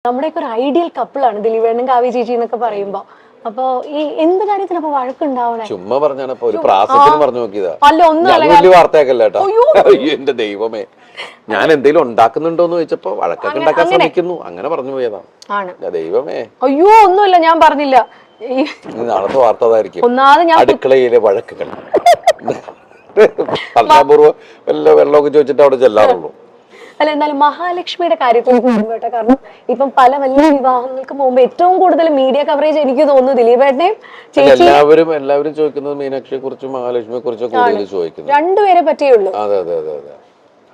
നമ്മുടെയൊക്കെ ഒരു ഐഡിയൽ കപ്പിളാണ് ദിലീപേണ്ണും കാവ്യ ചേച്ചി എന്നൊക്കെ പറയുമ്പോ. അപ്പൊ ഈ എന്ത് കാര്യത്തിന് അപ്പൊ വഴക്കുണ്ടാവണേ? ചുമ്മാ പറഞ്ഞാണ് ഒരു പ്രാസത്തിന് പറഞ്ഞു നോക്കിയതാ. അല്ല ഒന്നും വലിയ വാർത്തയാക്കല്ല കേട്ടോ. അയ്യോ എന്റെ ദൈവമേ, ഞാൻ എന്തെങ്കിലും ഉണ്ടാക്കുന്നുണ്ടോന്ന് ചോദിച്ചപ്പോ വഴക്കൊക്കെ ഉണ്ടാക്കാൻ ശ്രമിക്കുന്നു, അങ്ങനെ പറഞ്ഞു പോയതാണ്. ദൈവമേ, അയ്യോ ഒന്നുമില്ല, ഞാൻ പറഞ്ഞില്ല. നാളത്തെ വാർത്ത അതായിരിക്കും, ഒന്നാമത് ഞാൻ അടുക്കളയിലെ വഴക്കുകൾ. അൽപൂർവ്വം വല്ല വെള്ളമൊക്കെ ചോദിച്ചിട്ട് അവിടെ ചെല്ലാറുള്ളൂ. അല്ല, എന്നാലും മഹാലക്ഷ്മിയുടെ കാര്യത്തിൽ കേട്ടോ, കാരണം ഇപ്പം പല വലിയ വിവാഹങ്ങൾക്ക് മുമ്പ് ഏറ്റവും കൂടുതൽ മീഡിയ കവറേജ് എനിക്ക് തോന്നുന്നു ദിലീപേട്ടനെയും ചേച്ചി എല്ലാവരും ചോദിക്കുന്നത് മീനാക്ഷിയെ കുറിച്ചും മഹാലക്ഷ്മിയെ കുറിച്ചും കൂടുതൽ ചോദിക്കുന്നത്. രണ്ടുപേരെ പറ്റിയുള്ളൂ. അതെ അതെ അതെ അതെ.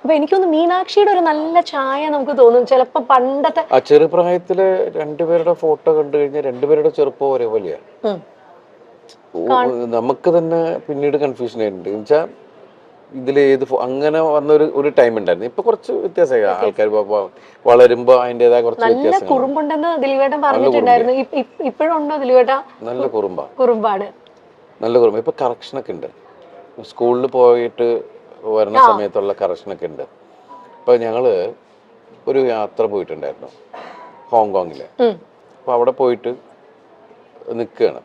അപ്പൊ എനിക്കൊന്ന് മീനാക്ഷിയുടെ ഒരു നല്ല ഛായ നമുക്ക് തോന്നും ചിലപ്പോ. പണ്ടത്തെ ആ ചെറുപ്രായത്തില് രണ്ടുപേരുടെ ഫോട്ടോ കണ്ടു കഴിഞ്ഞാൽ രണ്ടുപേരുടെ ചെറുപ്പം ഒരേപോലെയാ. നമുക്ക് തന്നെ പിന്നീട് കൺഫ്യൂഷൻ ആയിട്ടുണ്ട്. എന്നുവെച്ചാൽ ഇതിൽ ഏത് അങ്ങനെ വന്ന ഒരു ടൈം ഉണ്ടായിരുന്നു. ഇപ്പൊ കുറച്ച് വ്യത്യാസമായി, ആൾക്കാർ വളരുമ്പോ അതിന്റേതായ കുറച്ച് വ്യത്യാസം. കുറുമ്പുണ്ടെന്ന് ദിലീപേട്ടൻ പറഞ്ഞിട്ടുണ്ടായിരുന്നു. ഇപ്പോഴും ഉണ്ടോ ദിലീപേട്ട? നല്ല കുറുമ്പാണ്, നല്ല കുറുമ്പ്. ഇപ്പൊ കറക്ഷനൊക്കെ ഉണ്ട്, സ്കൂളിൽ പോയിട്ട് വരുന്ന സമയത്തുള്ള കറക്ഷനൊക്കെ ഉണ്ട്. ഇപ്പൊ ഞങ്ങള് ഒരു യാത്ര പോയിട്ടുണ്ടായിരുന്നു ഹോങ്കോങ്ങില്. അപ്പൊ അവിടെ പോയിട്ട് നിൽക്കുകയാണ്.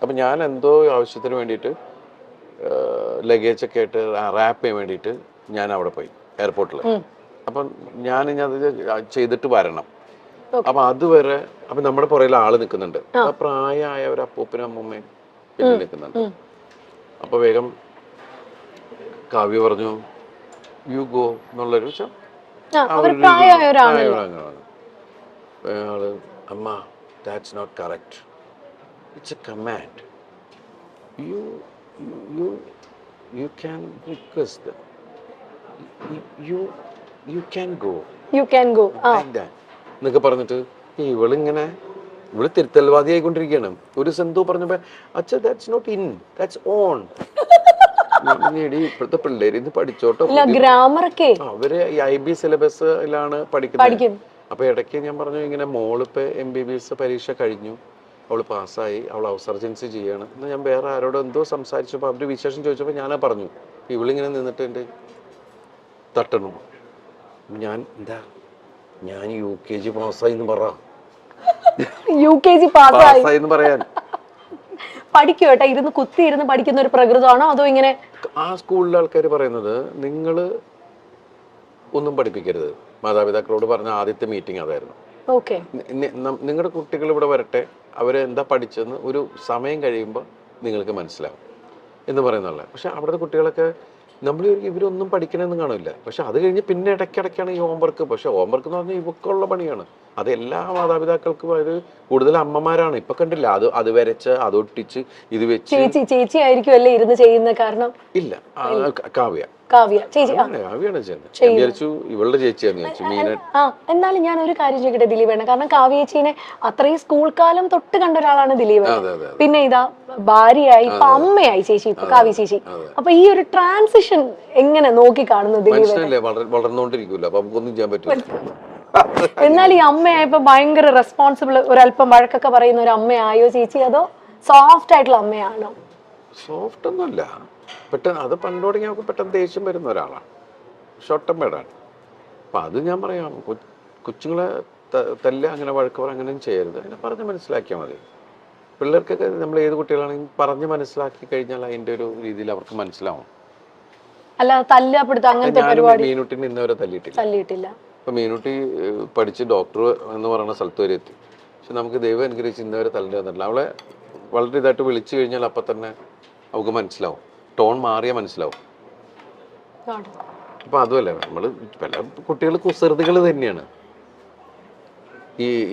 അപ്പൊ ഞാൻ എന്തോ ആവശ്യത്തിന് വേണ്ടിയിട്ട് ലഗേജ് ഒക്കെ ആയിട്ട് റാപ്പ് ചെയ്യാൻ വേണ്ടിയിട്ട് ഞാൻ അവിടെ പോയി എയർപോർട്ടിൽ. അപ്പം ഞാൻ അത് ചെയ്തിട്ട് വരണം. അപ്പൊ അതുവരെ അപ്പൊ നമ്മുടെ പുറകിൽ ആള് നിൽക്കുന്നുണ്ട്. അപ്പൊ പ്രായമായ ഒരു അപ്പൂപ്പനും അമ്മൂമ്മയും പിന്നെ നിൽക്കുന്നുണ്ട്. അപ്പൊ വേഗം കാവ്യ പറഞ്ഞു യു ഗോ എന്നുള്ളൊരു അമ്മ that's not correct, it's a command. You can request them. You can go like that എന്നൊക്കെ പറഞ്ഞിട്ട് ഇവള് തിരുത്തൽവാദി ആയിക്കൊണ്ടിരിക്കുകയാണ്. ഒരു സെന്തോ പറഞ്ഞപ്പോ അച്ഛാ that's not in, that's on. ഇപ്പോഴത്തെ പിള്ളേര് ഇത് പഠിച്ചോട്ടോ, അവര് IB സിലബസിലാണ് പഠിക്കുന്നത്. അപ്പൊ ഇടയ്ക്ക് ഞാൻ പറഞ്ഞു ഇങ്ങനെ മോളിപ്പോ MBBS പരീക്ഷ കഴിഞ്ഞു, അവള് പാസ്സായി, അവൾ ഔസർജൻസി ചെയ്യാണ്. എന്നാൽ ഞാൻ വേറെ ആരോട് എന്തോ സംസാരിച്ചപ്പോൾ അവര് വിശേഷം ചോദിച്ചപ്പോൾ ഞാനാ പറഞ്ഞു. ഇവളിങ്ങനെ നിന്നിട്ട് എൻ്റെ തട്ടണു. ഞാൻ UKG പാസ്സായി എന്ന് പറ, UKG പാസ്സായി എന്ന് പറയാൻ. പഠിക്കും കേട്ടോ, ഇരുന്ന് കുത്തിയിരുന്ന് പഠിക്കുന്ന ഒരു പ്രകൃതമാണോ അതോ ഇങ്ങനെ? ആ സ്കൂളിലെ ആൾക്കാർ പറയുന്നത് നിങ്ങള് ഒന്നും പഠിപ്പിക്കരുത്. മാതാപിതാക്കളോട് പറഞ്ഞ ആദ്യത്തെ മീറ്റിംഗ് അതായിരുന്നു. നിങ്ങളുടെ കുട്ടികൾ ഇവിടെ വരട്ടെ, അവരെന്താ പഠിച്ചെന്ന് ഒരു സമയം കഴിയുമ്പോൾ നിങ്ങൾക്ക് മനസ്സിലാവും എന്ന് പറയുന്നുള്ള. പക്ഷെ അവിടുത്തെ കുട്ടികളൊക്കെ നമ്മൾ ഇവരൊന്നും പഠിക്കണമെന്ന് കാണില്ല. പക്ഷെ അത് കഴിഞ്ഞ് പിന്നെ ഇടയ്ക്കിടയ്ക്കാണ് ഈ ഹോംവർക്ക്. പക്ഷെ ഹോംവർക്ക് എന്ന് പറഞ്ഞാൽ ഇവക്കുള്ള പണിയാണ്. അത് എല്ലാ മാതാപിതാക്കൾക്കും, അത് കൂടുതൽ അമ്മമാരാണ്. ഇപ്പൊ കണ്ടില്ല, അത് വരച്ച് അതൊട്ടിച്ച് ഇത് വെച്ച്. ചേച്ചി ആയിരിക്കും അല്ലേ ഇരുന്ന് ചെയ്യുന്ന? കാരണം ഇല്ല, കാവ്യാണ് ചെയ്യുന്നത്. ഇവളുടെ ചേച്ചിയാന്ന് ചോദിച്ചു. എന്നാലും ഞാൻ ഒരു കാര്യം ചോദിക്കട്ടെ ദിലീപേണ്ണ, കാരണം കാവ്യ ചേച്ചീനെ അത്രയും സ്കൂൾ കാലം തൊട്ട് കണ്ട ഒരാളാണ് ദിലീപേണ്ണ. പിന്നെ ഇതാ ഭാര്യയായി, ഇപ്പൊ അമ്മയായി ചേച്ചി, ഇപ്പൊ കാവ്യ ചേച്ചി. അപ്പൊ ഈ ഒരു ട്രാൻസിഷൻ എങ്ങനെ നോക്കി കാണുന്നു ദിലീപേണ്ണ? വളർന്നുകൊണ്ടിരിക്കൂല, അപ്പൊ നമുക്കൊന്നും ചെയ്യാൻ പറ്റില്ല. എന്നാൽ ഈ അമ്മയായപ്പോ ഭയങ്കര റെസ്പോൺസിബിൾ, ഒരല്പം വഴക്കൊക്കെ പറയുന്ന ഒരു അമ്മയായോ ചേച്ചി, അതോ സോഫ്റ്റ് ആയിട്ടുള്ള അമ്മയാണോ? സോഫ്റ്റ് ഒന്നുമല്ല, പെട്ടെന്ന് അത് പണ്ട് തുടങ്ങി നമുക്ക് പെട്ടെന്ന് ദേഷ്യം വരുന്ന ഒരാളാണ്, ഷോർട്ട് ടെമ്പേർഡാണ്. അപ്പം അത് ഞാൻ പറയാം, കൊച്ചുങ്ങളെ തല്ല, അങ്ങനെ വഴക്ക് പറ, അങ്ങനെയും ചെയ്യരുത്. അതിനെ പറഞ്ഞ് മനസ്സിലാക്കിയാൽ മതി. പിള്ളേർക്കൊക്കെ നമ്മൾ ഏത് കുട്ടികളാണെങ്കിലും പറഞ്ഞ് മനസ്സിലാക്കി കഴിഞ്ഞാൽ അതിൻ്റെ ഒരു രീതിയിൽ അവർക്ക് മനസ്സിലാവും. അല്ല തല്ലപ്പെടുത്ത അങ്ങനത്തെ പരിപാടി മീനുട്ടിനെ ഇന്നവരെ തല്ലിയിട്ടില്ല. ഇപ്പൊ മീനുട്ടി പഠിച്ച് ഡോക്ടർ എന്ന് പറയുന്ന സ്ഥലത്ത് വരെ എത്തി. പക്ഷെ നമുക്ക് ദൈവം അനുഗ്രഹിച്ച് ഇന്നവരെ തല്ലിട്ട് വന്നിട്ടില്ല. അവളെ വളരെ ഇതായിട്ട് വിളിച്ചു കഴിഞ്ഞാൽ അപ്പം തന്നെ അവൾക്ക് മനസ്സിലാവും, ടോൺ മാറിയാൽ മനസ്സിലാവും. അപ്പൊ അതുമല്ല, നമ്മള് പല കുട്ടികൾ കുസൃതികൾ തന്നെയാണ്.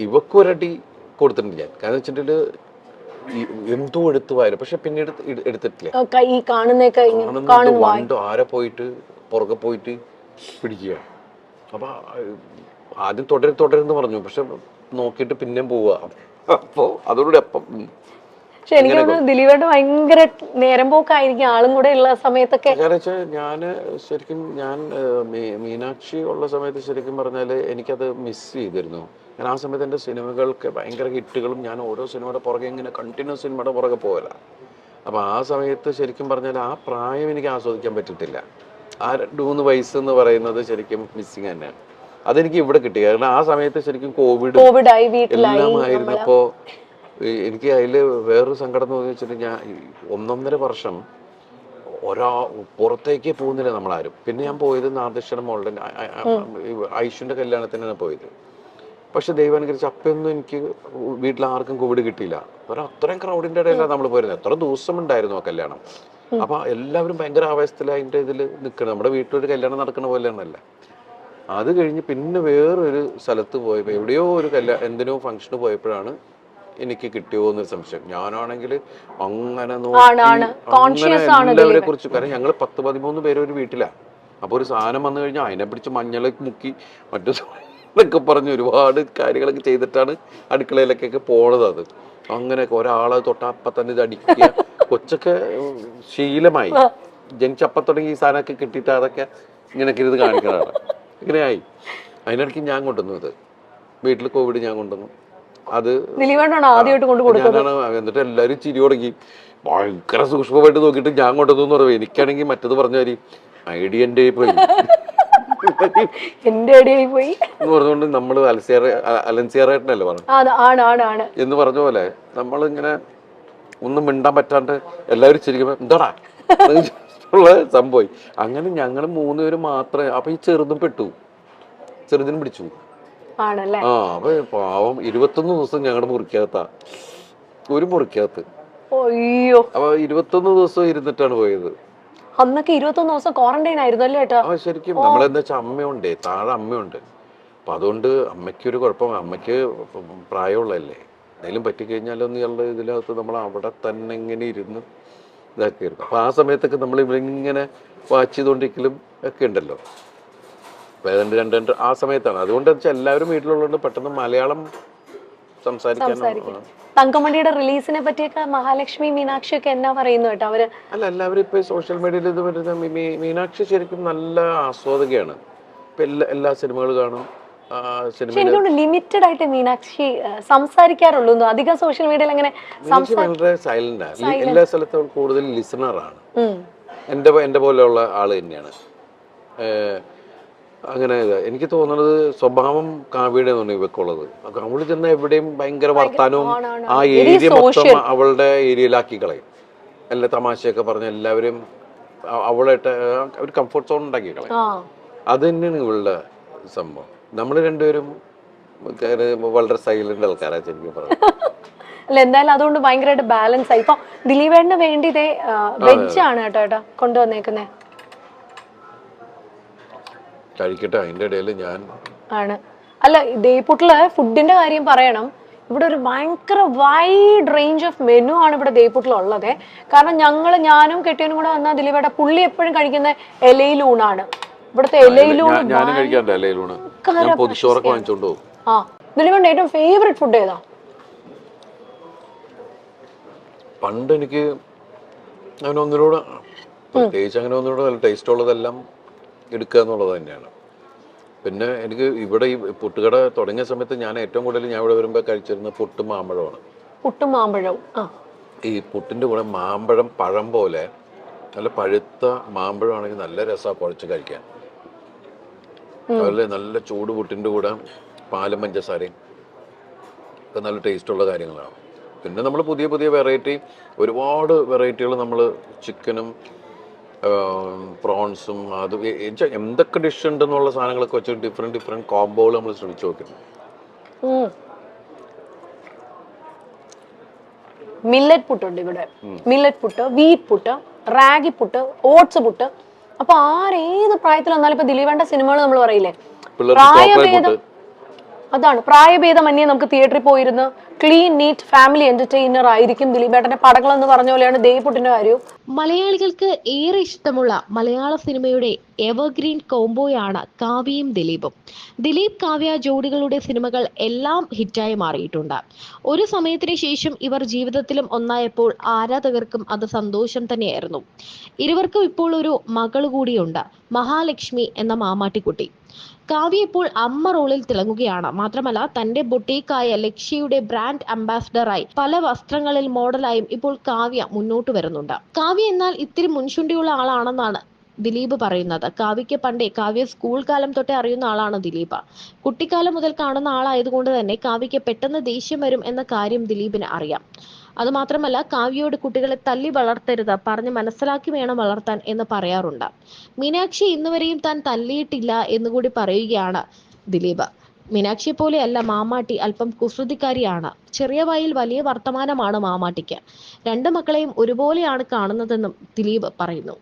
ഇവക്കൊരടി കൊടുത്തിട്ടുണ്ട് ഞാൻ. കാരണം വെച്ചിട്ടുണ്ടെങ്കിൽ എന്തോ എടുത്തു വായന, പക്ഷെ പിന്നീട് എടുത്തിട്ടില്ല. ആരെ പോയിട്ട് പുറകെ പോയിട്ട് പിടിക്കുക. അപ്പൊ ആദ്യം തുടരുന്ന് പറഞ്ഞു, പക്ഷെ നോക്കിയിട്ട് പിന്നെയും പോവുക. അപ്പോ അതോടുകൂടി അപ്പം. പക്ഷെ എനിക്ക് തോന്നുന്നു ദിലീപേട്ട ഭയങ്കര നേരം പോക്കായിരിക്കും ആളും കൂടെ ഉള്ള സമയത്തൊക്കെ. കാരണം വെച്ചാൽ ഞാൻ മീനാക്ഷി ഉള്ള സമയത്ത് ശരിക്കും പറഞ്ഞാല് എനിക്കത് മിസ് ചെയ്തിരുന്നു. കാരണം ആ സമയത്ത് എൻ്റെ സിനിമകൾക്ക് ഭയങ്കര ഹിറ്റുകളും, ഞാൻ ഓരോ സിനിമയുടെ പുറകെ ഇങ്ങനെ കണ്ടിന്യൂസ് സിനിമയുടെ പുറകെ പോകല. അപ്പൊ ആ സമയത്ത് ശരിക്കും പറഞ്ഞാൽ ആ പ്രായം എനിക്ക് ആസ്വദിക്കാൻ പറ്റിയിട്ടില്ല. ആ 2-3 വയസ്സ് എന്ന് പറയുന്നത് ശരിക്കും മിസ്സിങ് തന്നെയാണ്. അതെനിക്ക് ഇവിടെ കിട്ടി. കാരണം ആ സമയത്ത് ശരിക്കും കോവിഡ് കോവിഡായി വീട്ടിലായി എല്ലാം ആയിരുന്നപ്പോ എനിക്ക് അതിൽ വേറൊരു സങ്കടം എന്ന് വെച്ചിട്ടുണ്ടെങ്കിൽ ഞാൻ 1.5 വർഷം പുറത്തേക്ക് പോകുന്നില്ല നമ്മളാരും. പിന്നെ ഞാൻ പോയത് നാദൃശ്വരം മോളുടെ ഐഷുവിന്റെ കല്യാണത്തിനാണ് പോയത്. പക്ഷെ ദൈവം അനുകരിച്ച് അപ്പൊന്നും എനിക്ക് വീട്ടിൽ ആർക്കും കോവിഡ് കിട്ടിയില്ല. അത്രയും ക്രൗഡിന്റെ ഇടയിലാണ് നമ്മൾ പോയിരുന്നത്. എത്ര ദിവസം ഉണ്ടായിരുന്നു ആ കല്യാണം. അപ്പൊ എല്ലാവരും ഭയങ്കര ആവേശത്തിൽ അതിന്റെ ഇതിൽ നിൽക്കണം. നമ്മുടെ വീട്ടിലൊരു കല്യാണം നടക്കുന്ന പോലെയാണല്ല. അത് കഴിഞ്ഞ് പിന്നെ വേറൊരു സ്ഥലത്ത് പോയപ്പോൾ എവിടെയോ ഒരു എന്തിനോ ഫംഗ്ഷന് പോയപ്പോഴാണ് എനിക്ക് കിട്ടിയോ എന്നൊരു സംശയം. ഞാനാണെങ്കിൽ അങ്ങനെ എല്ലാവരെ കുറിച്ച്, കാരണം ഞങ്ങൾ 10-13 പേര് ഒരു വീട്ടിലാണ്. അപ്പൊ ഒരു സാധനം വന്നു കഴിഞ്ഞാൽ അതിനെ പിടിച്ച് മഞ്ഞളൊക്കെ മുക്കി മറ്റു എന്നൊക്കെ പറഞ്ഞ് ഒരുപാട് കാര്യങ്ങളൊക്കെ ചെയ്തിട്ടാണ് അടുക്കളയിലേക്കൊക്കെ പോണത്. അത് അങ്ങനെയൊക്കെ ഒരാളെ തൊട്ടപ്പം തന്നെ ഇത് അടിക്കുക. കൊച്ചൊക്കെ ശീലമായി, ജനിച്ചപ്പം തുടങ്ങി ഈ സാധനമൊക്കെ കിട്ടിയിട്ട് അതൊക്കെ ഇങ്ങനെയൊക്കെ ഇത് കാണിക്കുന്നതാണ്. ഇങ്ങനെയായി. അതിനിടയ്ക്ക് ഞാൻ കൊണ്ടുവന്നു ഇത് വീട്ടിൽ കോവിഡ് ഞാൻ കൊണ്ടുവന്നു. അത് ഞാനാണ്. എന്നിട്ട് എല്ലാവരും ചിരി തുടങ്ങി. ഭയങ്കര സൂക്ഷ്മമായിട്ട് നോക്കിയിട്ട് ഞാൻ കൊണ്ടുവന്നു എന്ന് പറയുന്നത്. എനിക്കാണെങ്കിൽ മറ്റത് പറഞ്ഞ കാര്യം ഐഡിയ എൻ്റെ പോയി എന്ന് പറഞ്ഞുകൊണ്ട് നമ്മള് അലൻസിയറായിട്ടല്ലേ പറഞ്ഞു എന്ന് പറഞ്ഞ പോലെ നമ്മളിങ്ങനെ ഒന്നും മിണ്ടാൻ പറ്റാണ്ട് എല്ലാവരും ചിരിക്കുമ്പോ എന്താടാ ഉള്ള സംഭവം. അങ്ങനെ ഞങ്ങൾ 3 പേര് മാത്രമേ. അപ്പൊ ഈ ചെറുതും പെട്ടു, ചെറുതിനും പിടിച്ചു. അപ്പൊ പാവം 21 ദിവസം ഞങ്ങളുടെ മുറിക്കകത്താ, ഒരു മുറിക്കകത്ത്. അപ്പൊ 21 ദിവസം ഇരുന്നിട്ടാണ് പോയത്. അന്നൊക്കെ 21 ദിവസം ക്വാറന്റൈൻ ആയിരുന്നു അല്ലേ ഏട്ടാ? ശരിക്കും നമ്മളെന്താ വെച്ചാൽ അമ്മയുണ്ട്, താഴെ അമ്മയുണ്ട്. അപ്പൊ അതുകൊണ്ട് അമ്മയ്ക്കൊരു കുഴപ്പം. അമ്മയ്ക്ക് പ്രായമുള്ളതല്ലേ, എന്തെങ്കിലും പറ്റിക്കഴിഞ്ഞാലൊന്നുള്ള ഇതിനകത്ത് നമ്മൾ അവിടെ തന്നെ ഇങ്ങനെ ഇരുന്ന് ഇതാക്കിയിരുന്നു. അപ്പൊ ആ സമയത്തൊക്കെ നമ്മൾ ഇവരിങ്ങനെ വാച്ച് ചെയ്തുകൊണ്ടിരിക്കലും ഒക്കെ ഉണ്ടല്ലോ. അപ്പൊ ഏതാണ്ട് 2 ആ സമയത്താണ്. അതുകൊണ്ട് വെച്ചാൽ എല്ലാവരും വീട്ടിലുള്ളതുകൊണ്ട് പെട്ടെന്ന് മലയാളം സംസാരിക്കാൻ. തങ്കമണിയുടെ റിലീസിനെ പറ്റിയൊക്കെ മഹാലക്ഷ്മി, മീനാക്ഷി ഒക്കെ എന്നാ പറയുന്നു കേട്ടോ അവര്? അല്ല, എല്ലാവരും ഇപ്പൊ സോഷ്യൽ മീഡിയയിൽ ഇത് വരുന്ന മീനാക്ഷി ശരിക്കും നല്ല ആസ്വാദകയാണ്. ഇപ്പൊ എല്ലാ സിനിമകളും കാണും. ലിമിറ്റഡ് ആയിട്ട് മീനാക്ഷി സംസാരിക്കാറുള്ളൂ. അധികം സോഷ്യൽ മീഡിയയിൽ അങ്ങനെ വളരെ സൈലന്റ് ആണ്. എല്ലാ സ്ഥലത്തും കൂടുതൽ ലിസണറാണ്. എന്റെ പോലെയുള്ള ആള് തന്നെയാണ്. അങ്ങനെ എനിക്ക് തോന്നുന്നത് സ്വഭാവം കാവ്യയുടെ ഇവക്കുള്ളത്. അവള് ചെന്ന എവിടെയും ഭയങ്കര വർത്താനവും ആ ഏരിയ മൊത്തം അവളുടെ ഏരിയയിലാക്കി കളയും. എല്ലാ തമാശയൊക്കെ പറഞ്ഞ എല്ലാവരും അവളായിട്ട് ഒരു കംഫർട്ട് സോൺ ഉണ്ടാക്കി കളയും. അത് തന്നെയാണ് ഇവളുടെ സംഭവം. നമ്മൾ രണ്ടുപേരും വളരെ സൈലന്റ് ആൾക്കാരാണ് ശരിക്കും പറഞ്ഞു. അല്ല, എന്തായാലും അതുകൊണ്ട് ഭയങ്കരമായിട്ട് ബാലൻസ് ആയി. ഇപ്പൊ ദിലീപേട്ടന് വേണ്ടി വെജ് ആണ് കേട്ടോ കൊണ്ടുവന്നേക്കുന്നേ. കഴിക്കട്ടെ, അതിന്റെ ഇടയിൽ ഞാൻ ആണ്. അല്ല, ദേയ്പുട്ടില് ഫുഡിന്റെ കാര്യം പറയണം. ഇവിടെ ഒരു ഭയങ്കര വൈഡ് റേഞ്ച് ഓഫ് മെനു ആണ് ഇവിടെ ദേയ്പുട്ടിലുള്ളത്. കാരണം ഞാനും കെട്ടിയനും കൂടെ വന്നാൽ ദിലീപേട്ട പുള്ളി എപ്പോഴും കഴിക്കുന്ന ഇലയിലൂണാണ്. ഇവിടുത്തെ ഇലയിലൂണ്. ദിലീപേട്ട ഏറ്റവും ഫേവറേറ്റ് ഫുഡ് ഏതാ? പണ്ട് എനിക്ക് അങ്ങനെ ഒന്നിനോട് പ്രത്യേകിച്ച് അങ്ങനെ ഒന്നിനോട് നല്ല ടേസ്റ്റ് ഉള്ളതെല്ലാം എടുക്കുക എന്നുള്ളത് തന്നെയാണ്. പിന്നെ എനിക്ക് ഇവിടെ ഈ പുട്ടുകട തുടങ്ങിയ സമയത്ത് ഞാൻ ഏറ്റവും കൂടുതൽ ഞാൻ ഇവിടെ വരുമ്പോൾ കഴിച്ചിരുന്നത് പുട്ടും മാമ്പഴമാണ്. പുട്ടും മാമ്പഴവും. ഈ പുട്ടിന്റെ കൂടെ മാമ്പഴം പഴം പോലെ നല്ല പഴുത്ത മാമ്പഴമാണെങ്കിൽ നല്ല രസമാണ് കുഴച്ച് കഴിക്കാൻ. അതുപോലെ നല്ല ചൂട് പുട്ടിന്റെ കൂടെ പാലും പഞ്ചസാരയും ഒക്കെ നല്ല ടേസ്റ്റുള്ള കാര്യങ്ങളാണ്. പിന്നെ നമ്മൾ പുതിയ പുതിയ ഒരുപാട് വെറൈറ്റികൾ നമ്മൾ ചിക്കനും പ്രോൺസും അത് എന്തൊക്കെ ഡിഷ് ഉണ്ടെന്നുള്ള സാധനങ്ങളൊക്കെ വെച്ച് ഡിഫറെന്റ് കോംബോകൾ നമ്മൾ ശ്രമിച്ചു നോക്കുന്നു. മില്ലറ്റ് പുട്ടുണ്ട് ഇവിടെ. Millet puttu, wheat puttu, ragi puttu, oats puttu. അപ്പൊ ഏത് പ്രായത്തിൽ വന്നാലും ഇപ്പൊ ദിലീപേട്ട സിനിമകൾ നമ്മൾ പറയില്ലേ, പ്രായഭേദം. അതാണ്, പ്രായഭേദമന്യേ നമുക്ക് തിയേറ്ററിൽ പോയിരുന്ന് ക്ലീൻ നീറ്റ് ഫാമിലി എന്റർടൈനർ ആയിരിക്കും ദിലീപേട്ടന്റെ പടങ്ങൾ എന്ന് പറഞ്ഞ പോലെയാണ് ദേയ്പുട്ടിന്റെ കാര്യവും. മലയാളികൾക്ക് ഏറെ ഇഷ്ടമുള്ള മലയാള സിനിമയുടെ എവർഗ്രീൻ കോംബോയാണ് കാവ്യയും ദിലീപും. ദിലീപ് കാവ്യ ജോഡികളുടെ സിനിമകൾ എല്ലാം ഹിറ്റായി മാറിയിട്ടുണ്ട്. ഒരു സമയത്തിന് ശേഷം ഇവർ ജീവിതത്തിലും ഒന്നായപ്പോൾ ആരാധകർക്കും അത് സന്തോഷം തന്നെയായിരുന്നു. ഇരുവർക്കും ഇപ്പോൾ ഒരു മകൾ കൂടിയുണ്ട്, മഹാലക്ഷ്മി എന്ന മാമാട്ടിക്കുട്ടി. കാവ്യ ഇപ്പോൾ അമ്മ റോളിൽ തിളങ്ങുകയാണ്. മാത്രമല്ല തന്റെ ബൊട്ടീക്കായ ലക്ഷ്യയുടെ ബ്രാൻഡ് അംബാസിഡറായി പല വസ്ത്രങ്ങളിൽ മോഡലായും ഇപ്പോൾ കാവ്യ മുന്നോട്ട് വരുന്നുണ്ട്. കാവ്യ എന്നാൽ ഇത്തിരി മുൻചുണ്ടിയുള്ള ആളാണെന്നാണ് ദിലീപ് പറയുന്നത്. കാവ്യയ്ക്ക് പണ്ടേ കാവ്യ സ്കൂൾ കാലം തൊട്ടേ അറിയുന്ന ആളാണ് ദിലീപ്. കുട്ടിക്കാലം മുതൽ കാണുന്ന ആളായതുകൊണ്ട് തന്നെ കാവ്യയ്ക്ക് പെട്ടെന്ന് ദേഷ്യം വരും എന്ന കാര്യം ദിലീപിന് അറിയാം. അതുമാത്രമല്ല, കാവ്യയോട് കുട്ടികളെ തല്ലി വളർത്തരുത്, പറഞ്ഞ് മനസ്സിലാക്കി വേണം വളർത്താൻ എന്ന് പറയാറുണ്ട്. മീനാക്ഷി ഇന്നുവരെയും താൻ തല്ലിയിട്ടില്ല എന്നുകൂടി പറയുകയാണ് ദിലീപ്. മീനാക്ഷിയെ പോലെയല്ല മാമാട്ടി, അല്പം കുസൃതിക്കാരിയാണ്. ചെറിയ വായിൽ വലിയ വർത്തമാനമാണ് മാമാട്ടിക്ക്. രണ്ട് മക്കളെയും ഒരുപോലെയാണ് കാണുന്നതെന്നും ദിലീപ് പറയുന്നു.